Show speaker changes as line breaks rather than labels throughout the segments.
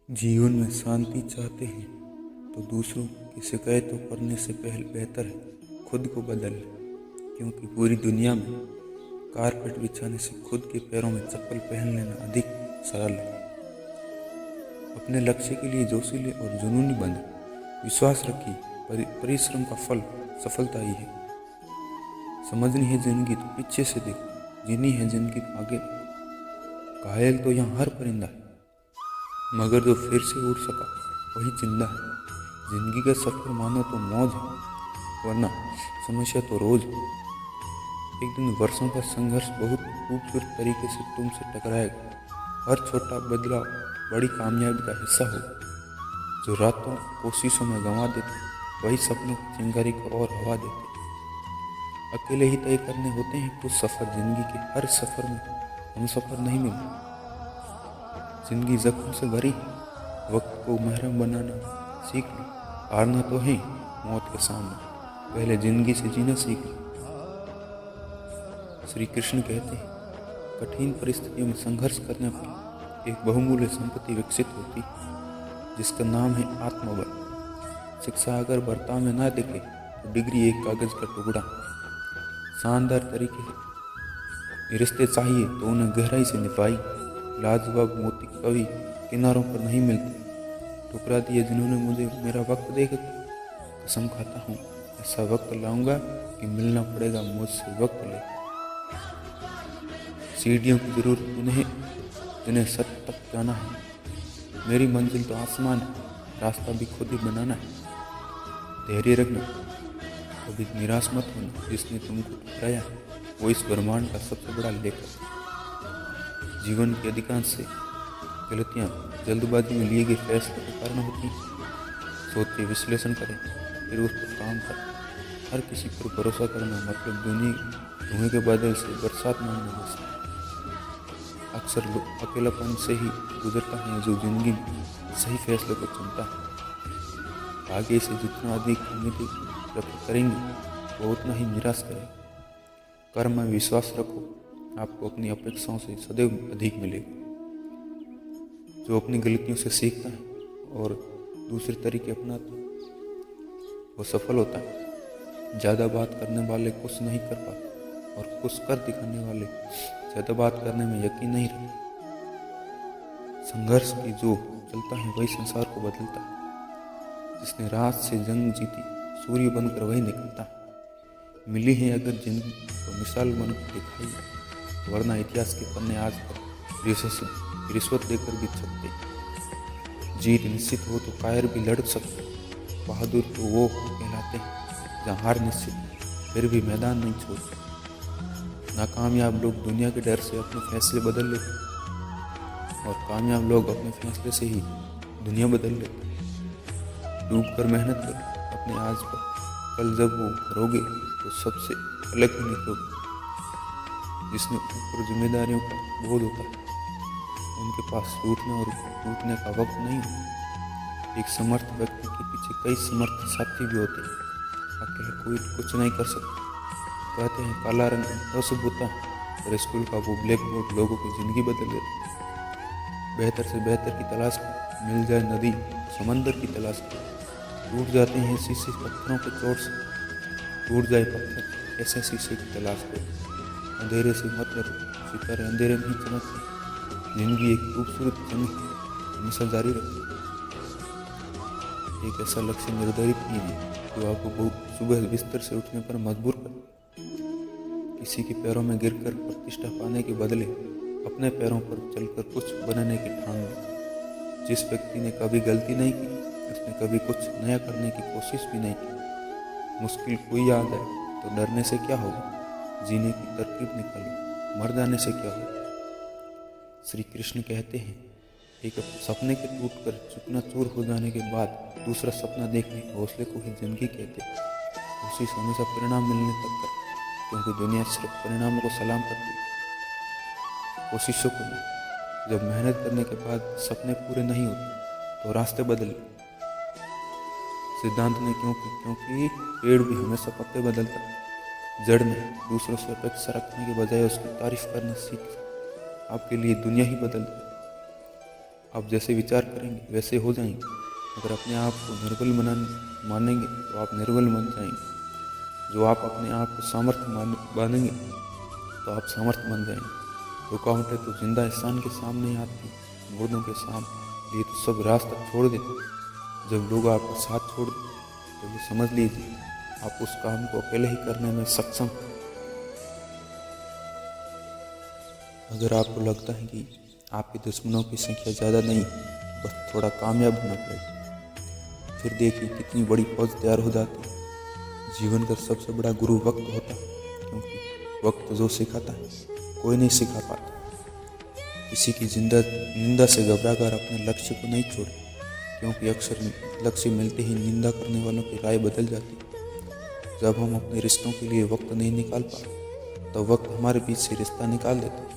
जीवन में शांति चाहते हैं तो दूसरों की शिकायतों करने से पहले बेहतर है खुद को बदल लें, क्योंकि पूरी दुनिया में कारपेट बिछाने से खुद के पैरों में चप्पल पहन लेना अधिक सरल है। अपने लक्ष्य के लिए जोशीले और जुनूनी बने। विश्वास रखिए, परिश्रम का फल सफलता ही है। समझनी है जिंदगी तो पीछे से देखो, जीनी है जिंदगी तो आगे देखो। घायल तो यहाँ हर परिंदा है, मगर जो फिर से उड़ सका वही जिंदा है। जिंदगी का सफर मानो तो मौज है, वरना समस्या तो रोज है। एक दिन वर्षों का संघर्ष बहुत खूबसूरत तरीके से तुमसे टकराएगा। हर छोटा बदलाव बड़ी कामयाबी का हिस्सा हो। जो रातों कोशिशों में गंवा देते वही सपनों की चिंगारी को और हवा देते। अकेले ही तय करने होते हैं कुछ सफर। जिंदगी के हर सफर में हम सफर नहीं मिलते। जिंदगी जख्म से भरी है, वक्त को महरम बनाना सीख लो। हारना तो है मौत के सामने, पहले जिंदगी से जीना सीख लो। श्री कृष्ण कहते हैं, कठिन परिस्थितियों में संघर्ष करने पर एक बहुमूल्य संपत्ति विकसित होती है, जिसका नाम है आत्मबल। शिक्षा अगर बर्ताव में ना दिखे तो डिग्री एक कागज का टुकड़ा। शानदार तरीके से रिश्ते चाहिए तो उन्हें गहराई से निभाई। लाजवाब मोती कभी किनारों पर नहीं मिलते। ठुकरा दिए जिन्होंने मुझे मेरा वक्त देखा। कसम खाता हूँ ऐसा वक्त लाऊंगा कि मिलना पड़ेगा मुझसे वक्त ले। सीढ़ियों की जरूरत उन्हें जिन्हें सत्य तक जाना है। मेरी मंजिल तो आसमान है, रास्ता भी खुद ही बनाना है। धैर्य रखना, कभी निराश मत होना। जिसने तुमको ठुकराया वो इस ब्रह्मांड का सबसे बड़ा लेखक। जीवन की अधिकांश से गलतियाँ जल्दबाजी में लिए गए फैसले के कारण होती हैं। सोच के विश्लेषण करें, फिर उस पर काम करें। हर किसी पर भरोसा करना मतलब धुएं के बादल से बरसात मांगने जैसा। अक्सर लोग अकेलापन से ही गुजरता है जो जिंदगी में सही फैसले को चुनता है। आगे से जितना अधिक उम्मीदें करेंगे वो उतना ही निराश करें। कर्म में विश्वास रखो, आपको अपनी अपेक्षाओं से सदैव अधिक मिलेगा। जो अपनी गलतियों से सीखता है और दूसरे तरीके अपनाता है वो सफल होता है। ज़्यादा बात करने वाले कुछ नहीं कर पाते और कुछ कर दिखाने वाले ज़्यादा बात करने में यकीन नहीं रखते। संघर्ष की जो चलता है वही संसार को बदलता है। जिसने रात से जंग जीती सूर्य बनकर वही निकलता है। मिली है अगर जिंदगी तो मिसाल बनकर दिखाई, वरना इतिहास के पन्ने आज तक रिश्वत देकर भी छपते। जीत निश्चित हो तो कायर भी लड़ सकते। बहादुर तो वो कहलाते हैं जहाँ हार निश्चित है फिर भी मैदान नहीं छोड़ते। नाकामयाब लोग दुनिया के डर से अपने फैसले बदल लेते और कामयाब लोग अपने फैसले से ही दुनिया बदल लेते। डूब कर मेहनत करो अपने आज पर, कल जब वो करोगे तो सबसे अलग ही निकलोगे। जिसने ऊपर जिम्मेदारियों का बोझ होता है उनके पास टूटने और टूटने का वक्त नहीं होता। एक समर्थ व्यक्ति के पीछे कई समर्थ साथी भी होते हैं। अकेले कोई कुछ नहीं कर सकता। कहते हैं काला रंग अशुभ होता है, पर स्कूल का वो ब्लैक बोर्ड लोगों की जिंदगी बदल देता है। बेहतर से बेहतर की तलाश करो, मिल जाए नदी समंदर की तलाश करो। टूट जाते हैं शीशे पत्थरों के चोट से, टूट जाए पत्थर ऐसे शीशे की तलाश करो। अंधेरे से मत डरो, सितारे अंधेरे नहीं चमकते। जिंदगी एक खूबसूरत जंग हमेशा जारी रखो। एक ऐसा लक्ष्य निर्धारित कीजिए जो आपको सुबह बिस्तर से उठने पर मजबूर करे। किसी के पैरों में गिरकर प्रतिष्ठा पाने के बदले अपने पैरों पर चलकर कुछ बनने की ठान लो। जिस व्यक्ति ने कभी गलती नहीं की उसने कभी कुछ नया करने की कोशिश भी नहीं की। मुश्किल कोई आ जाए तो डरने से क्या होगा, जीने की तरकीब निकालो। मर जाने से क्या होगा। श्री कृष्ण कहते हैं, एक सपने के टूटकर चूर हो जाने के बाद दूसरा सपना देखने के हौसले को ही जिंदगी कहते हैं। कोशिश हमेशा परिणाम मिलने तक कर, क्योंकि दुनिया सिर्फ परिणामों को सलाम करती है, कोशिशों को नहीं। जब मेहनत करने के बाद सपने पूरे नहीं होते तो रास्ते बदल सिद्धांत ने क्योंकि पेड़ भी हमेशा पत्ते बदलता है। जड़ में दूसरों से अपेक्षा रखने के बजाय उसकी तारीफ करना सीख, आपके लिए दुनिया ही बदल दे। आप जैसे विचार करेंगे वैसे हो जाएंगे। अगर अपने आप को निर्बल मानेंगे तो आप निर्बल बन जाएंगे। जो आप अपने आप को सामर्थ्य मानेंगे तो आप सामर्थ्य बन जाएंगे। रुकावटें तो जिंदा इंसान के सामने आती, मुर्दों के सामने, ये तो सब रास्ता छोड़ देते। जब लोग आपका साथ छोड़ दें तो ये समझ लीजिए आप उस काम को अकेले ही करने में सक्षम। अगर आपको लगता है कि आपके दुश्मनों की संख्या ज़्यादा नहीं, बस थोड़ा कामयाब होना पड़ेगा, फिर देखिए कितनी बड़ी फौज तैयार हो जाती है। जीवन का सबसे बड़ा गुरु वक्त होता है, क्योंकि वक्त जो सिखाता है कोई नहीं सिखा पाता। किसी की निंदा से घबराकर अपने लक्ष्य को नहीं छोड़े, क्योंकि अक्सर लक्ष्य मिलते ही निंदा करने वालों की राय बदल जाती है। जब हम अपने रिश्तों के लिए वक्त नहीं निकाल पाते तो वक्त हमारे बीच से रिश्ता निकाल देता है।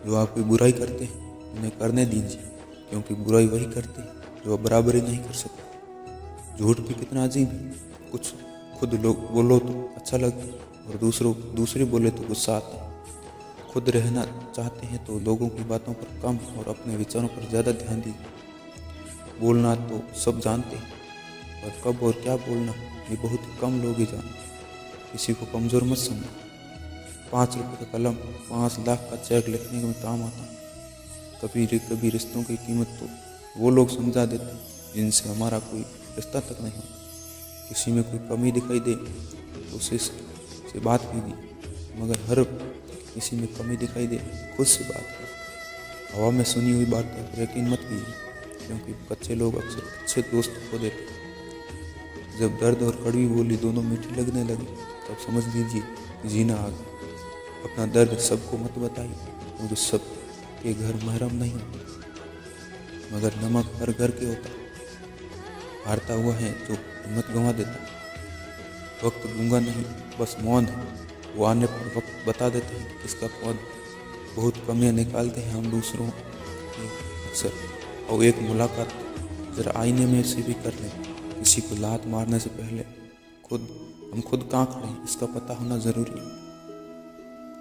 जो आपकी बुराई करते हैं उन्हें करने दीजिए, क्योंकि बुराई वही करते हैं जो बराबरी नहीं कर सकते। झूठ भी कितना अजीब है, कुछ खुद लोग बोलो तो अच्छा लगता है और दूसरे बोले तो गुस्सा आता है। खुद रहना चाहते हैं तो लोगों की बातों पर कम और अपने विचारों पर ज़्यादा ध्यान दीजिए। बोलना तो सब जानते हैं, पर कब और क्या बोलना ये बहुत कम लोग ही जानते। किसी को कमज़ोर मत समझो। 5 रुपये का कलम 5 लाख का चेक लिखने में काम आता है। कभी रिश्तों की कीमत तो वो लोग समझा देते हैं जिनसे हमारा कोई रिश्ता तक नहीं होता। किसी में कोई कमी दिखाई दे तो उससे बात कीजिए, मगर हर किसी में कमी दिखाई दे तो खुद से बात कीजिए। हवा में सुनी हुई बातें पर यकीन मत कीजिए, क्योंकि कच्चे लोग अक्सर अच्छे दोस्त खो देते हैं। जब दर्द और कड़वी बोली दोनों मीठी लगने लगी तब समझ लीजिए कि जीना आ गया। अपना दर्द सबको मत बताइए, क्योंकि सबके घर महरम नहीं होते, मगर नमक हर घर के होता है। हारता हुआ है जो हिम्मत गंवा देता है। वक्त गूंगा नहीं, बस मौन है। वो आने पर वक्त बता देते हैं कि किसका कौन। बहुत कमियां निकालते हैं हम दूसरों की अक्सर, और एक मुलाकात जरा आईने में से भी कर लें। किसी को लात मारने से पहले हम खुद कहाँ खड़े हैं इसका पता होना ज़रूरी है।